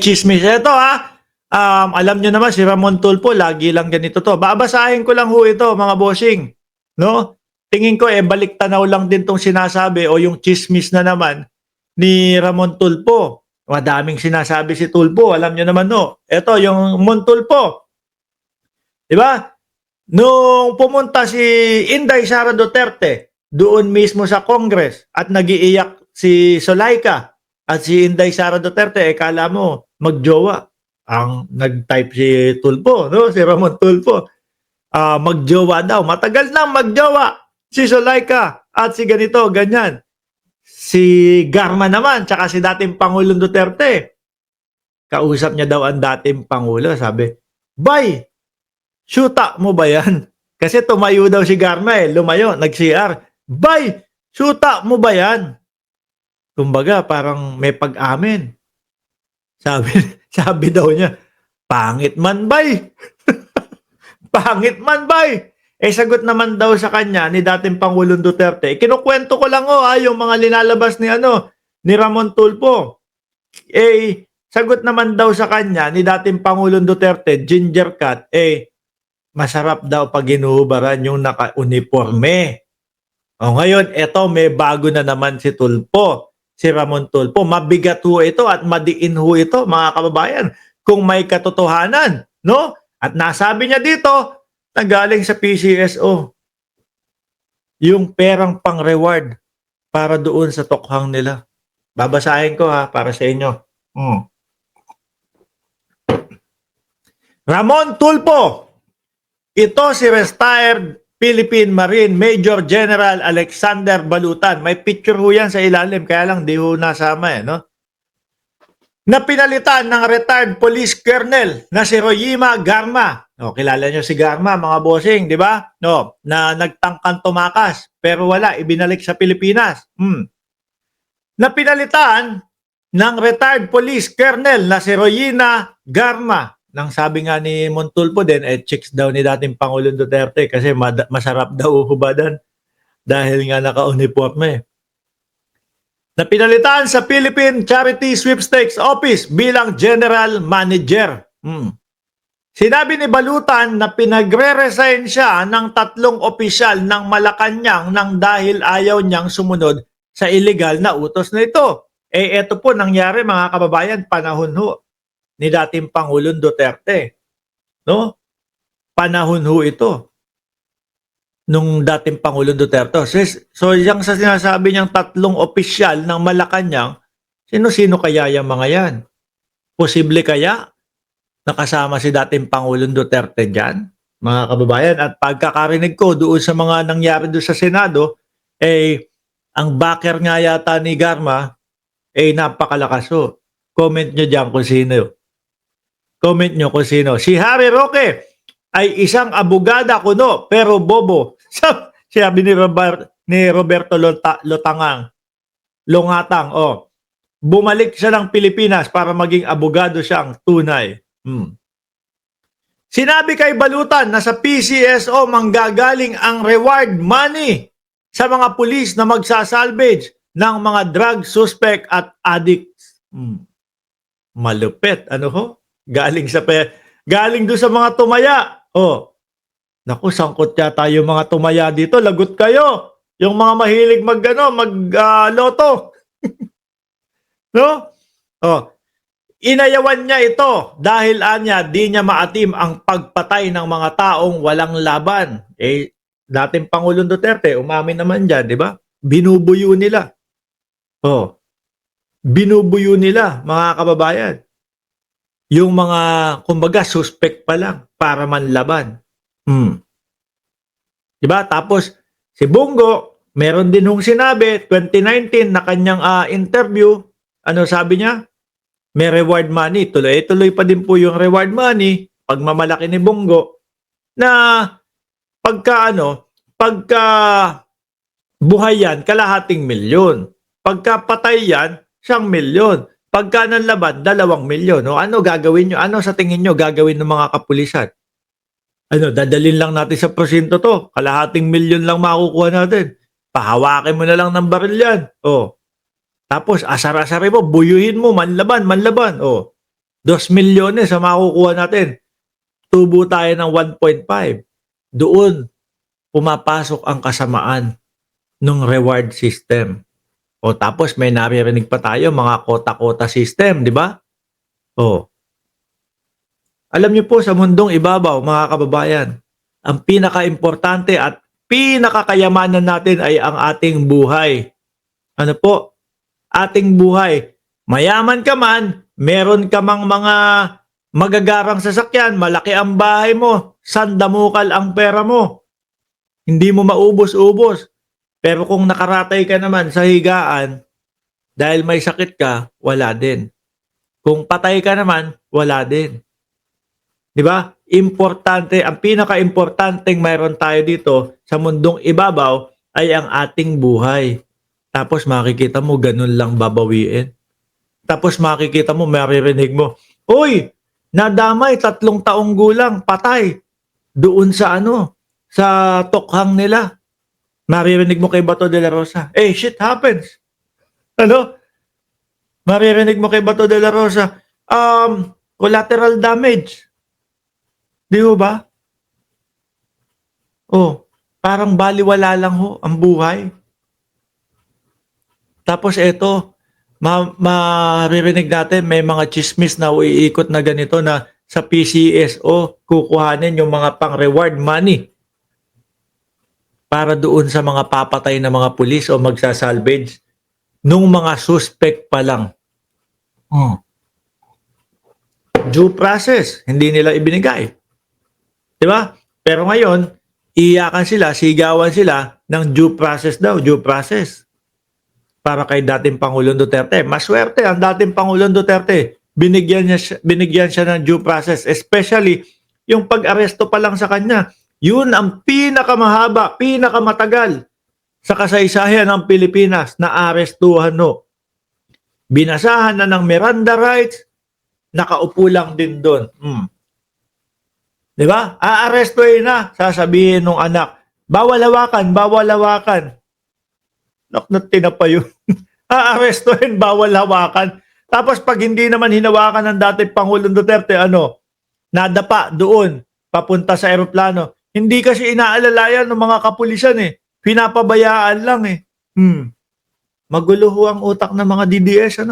Chismis. Ito alam nyo naman si Ramon Tulfo, lagi lang ganito to. Babasahin ko lang ho ito mga bossing. No? Tingin ko balik tanaw lang din tong sinasabi o yung chismis na naman ni Ramon Tulfo. Madaming sinasabi si Tulfo, alam nyo naman no. Ito yung Mon Tulfo. Di ba? Nung pumunta si Inday Sara Duterte doon mismo sa Congress at nagiiyak si Zulaika at si Inday Sara Duterte, kala mo magjowa. Ang nag-type si Tulfo, no? Si Ramon Tulfo. Magjowa daw. Matagal nang magjowa si Zulaika at si ganito, ganyan. Si Garma naman, tsaka si dating Pangulong Duterte. Kausap niya daw ang dating Pangulo. Sabi, "Bay, syuta mo ba yan?" Kasi tumayo daw si Garma lumayo, nag-CR. "Bay, syuta mo ba yan?" Kumbaga, parang may pag-amin. Sabi daw niya, "Pangit man, bay." Pangit man, bay. Sagot naman daw sa kanya ni dating Pangulong Duterte. Kinukwento ko lang yung mga linalabas ni Ramon Tulfo. Sagot naman daw sa kanya ni dating Pangulong Duterte, Ginger Cat, masarap daw pag ginuhubaran yung naka-uniforme. Ngayon, eto may bago na naman si Tulfo, si Ramon Tulfo. Mabigat ho ito at madiin ho ito, mga kababayan, kung may katotohanan, no? At nasabi niya dito, na galing sa PCSO, yung perang pang-reward para doon sa tokhang nila. Babasahin ko para sa inyo. Ramon Tulfo. Ito si retired Philippine Marine Major General Alexander Balutan. May picture ho yan sa ilalim, kaya lang di ho nasama no? Na pinalitan ng retired police colonel na si Royima Garma. Kilala nyo si Garma, mga bossing, di ba? No, na nagtangkang tumakas, pero wala, ibinalik sa Pilipinas. Na pinalitan ng retired police colonel na si Royina Garma. Nang sabi nga ni Mon Tulfo din, chicks daw ni dating Pangulong Duterte kasi masarap daw hubadan dahil nga naka-uniforme. Na pinalitan sa Philippine Charity Sweepstakes Office bilang General Manager. Sinabi ni Balutan na pinagre-resign siya ng 3 opisyal ng Malacanang nang dahil ayaw niyang sumunod sa illegal na utos na ito. Ito po nangyari, mga kababayan, panahon ho ni dating Pangulong Duterte. No? Panahon ho ito nung dating Pangulong Duterte. So yung sa sinasabi niyang 3 opisyal ng Malacanang, sino-sino kaya yung mga yan? Posible kaya nakasama si dating Pangulong Duterte dyan, mga kababayan? At pagkakarinig ko doon sa mga nangyari doon sa Senado, ang backer nga yata ni Garma, napakalakas ho. Comment nyo dyan kung sino. Comment nyo kung sino. Si Harry Roque ay isang abogada kuno, pero bobo. Sabi ni Roberto Lotangang. Bumalik siya ng Pilipinas para maging abogado siyang tunay. Sinabi kay Balutan na sa PCSO manggagaling ang reward money sa mga pulis na magsasalvage ng mga drug suspect at addicts. Malupit. Ano ho? Galing doon sa mga tumaya. Naku, sangkot yata yung mga tumaya dito. Lagot kayo. Yung mga mahilig mag-loto. No? Inayawan niya ito dahil di niya maatim ang pagpatay ng mga taong walang laban. Dating Pangulong Duterte, umamin naman dyan, di ba? Binubuyo nila. Binubuyo nila, mga kababayan. Yung mga, kumbaga, suspect pa lang para manlaban. Diba? Tapos, si Bongo, meron din hong sinabi, 2019 na kanyang interview, ano sabi niya? May reward money. Tuloy pa din po yung reward money, pagmamalaki ni Bongo, na pagka buhay yan, kalahating milyon. Pagka patay yan, 1,000,000. Pagka nanlaban, 2,000,000. Ano gagawin nyo? Ano sa tingin nyo gagawin ng mga kapulisan? Dadalhin lang natin sa prosinto to. Kalahating milyon lang makukuha natin. Pahawakin mo na lang ng baril yan. Tapos asar-asarin mo, buyuhin mo, manlaban. 2 milyones ang makukuha natin. Tubo tayo ng 1.5. Doon, pumapasok ang kasamaan ng reward system. O tapos may naririnig pa tayo, mga kota-kota system, di ba? O, alam niyo po sa mundong ibabaw, mga kababayan, ang pinaka-importante at pinakakayamanan natin ay ang ating buhay. Ano po? Ating buhay. Mayaman ka man, meron ka mang mga magagarang sasakyan, malaki ang bahay mo, sandamukal ang pera mo. Hindi mo maubos-ubos. Pero kung nakaratay ka naman sa higaan, dahil may sakit ka, wala din. Kung patay ka naman, wala din. Di ba? Importante, ang pinaka-importanteng mayroon tayo dito sa mundong ibabaw ay ang ating buhay. Tapos makikita mo, ganun lang babawiin. Tapos makikita mo, maririnig mo, "Uy, nadamay 3 taong gulang, patay." Doon sa sa tokhang nila. Maririnig mo kay Bato de la Rosa, shit happens. Ano? Maririnig mo kay Bato de la Rosa, collateral damage. Di ho ba? Parang baliwala lang ho ang buhay. Tapos eto, maririnig natin may mga chismis na uiikot na ganito na sa PCSO kukuhanin yung mga pang-reward money para doon sa mga papatay na mga pulis o magsasalvage nung mga suspect pa lang. Due process, hindi nila ibinigay. Di ba? Pero ngayon, iyakan sila, sigawan sila ng due process daw, due process. Para kay dating Pangulong Duterte. Maswerte ang dating Pangulong Duterte. Binigyan siya ng due process. Especially, yung pag-aresto pa lang sa kanya. Yun ang pinakamahaba, pinakamatagal sa kasaysayan ng Pilipinas na arestuhan no. Binasahan na ng Miranda rights, nakaupo lang din doon. Di ba? Aarestuhin na, sasabihin ng anak, bawal hawakan, bawal hawakan. Naknatin na pa yun. Aarestuhin, bawal hawakan. Tapos pag hindi naman hinawakan ng dating Pangulong Duterte, nadapa doon, papunta sa eroplano. Hindi kasi inaalalayan ng mga kapulisan Pinapabayaan lang Magulo ho ang utak ng mga DDS,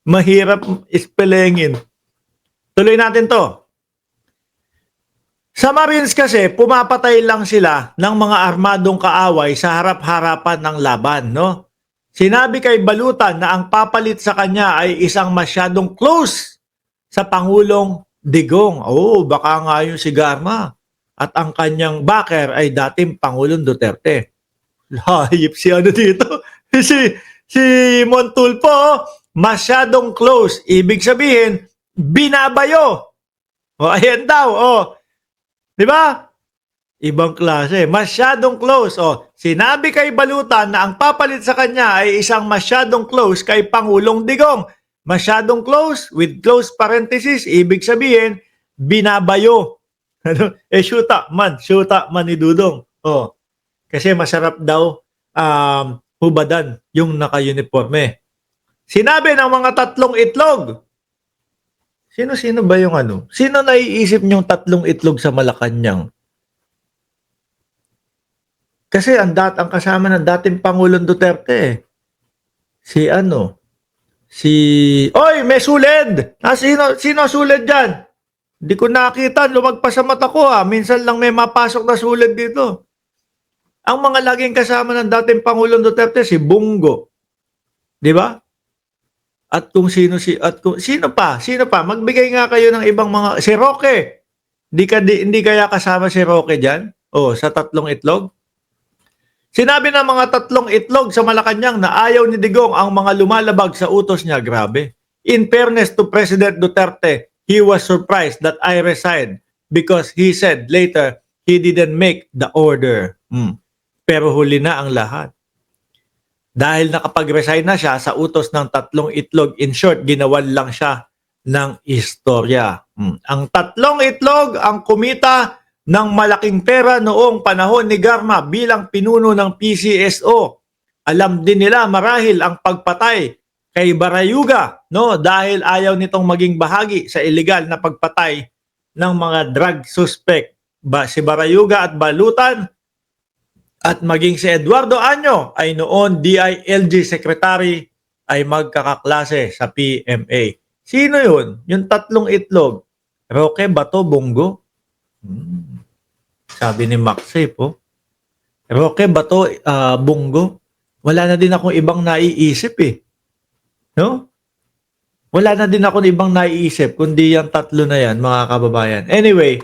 Mahirap ispelengin. Tuloy natin to. Sa Marines kasi, pumapatay lang sila ng mga armadong kaaway sa harap-harapan ng laban, no? Sinabi kay Balutan na ang papalit sa kanya ay isang masyadong close sa Pangulong Digong. Baka nga yung si Garma. At ang kanyang backer ay dating Pangulong Duterte. Hayip si dito. si Montulfo, masyadong close. Ibig sabihin, binabayo. Ayan daw, Di ba? Ibang klase. Masyadong close. Sinabi kay Balutan na ang papalit sa kanya ay isang masyadong close kay Pangulong Digong. Masyadong close with close parenthesis. Ibig sabihin, binabayo. Shoot up man ni Dudong. Kasi masarap daw hubadan yung naka-uniforme. Sinabi ng mga 3 itlog. Sino-sino ba yung Sino naiisip niyong 3 itlog sa Malacanang? Kasi ang kasama ng dating Pangulong Duterte. Oy, may suled! Sino suled dyan? Hindi ko nakita, lumagpas sa mata ko Minsan lang may mapasok na suled dito. Ang mga laging kasama ng dating Pangulong Duterte, si Bungo. Di ba? At kung sino pa, magbigay nga kayo ng ibang mga, si Roque. Hindi kaya kasama si Roque dyan? Sa 3 itlog? Sinabi ng mga 3 itlog sa Malacanang na ayaw ni Digong ang mga lumalabag sa utos niya. Grabe. In fairness to President Duterte, he was surprised that I resigned because he said later he didn't make the order. Pero huli na ang lahat. Dahil nakapag-resign na siya sa utos ng 3 itlog, in short, ginawan lang siya ng istorya. Ang 3 itlog ang kumita ng malaking pera noong panahon ni Garma bilang pinuno ng PCSO. Alam din nila marahil ang pagpatay kay Barayuga, no, dahil ayaw nitong maging bahagi sa illegal na pagpatay ng mga drug suspect. Si Barayuga at Balutan at maging si Eduardo Año ay noon DILG Secretary ay magkakaklase sa PMA. Sino yun? Yung tatlong itlog. Roque, Bato, Bongo? Sabi ni Maxi po. Roque, Bato, Bongo? Wala na din akong ibang naiisip eh. No? Wala na din ako ibang naiisip kundi yung tatlo na yan, mga kababayan. Anyway,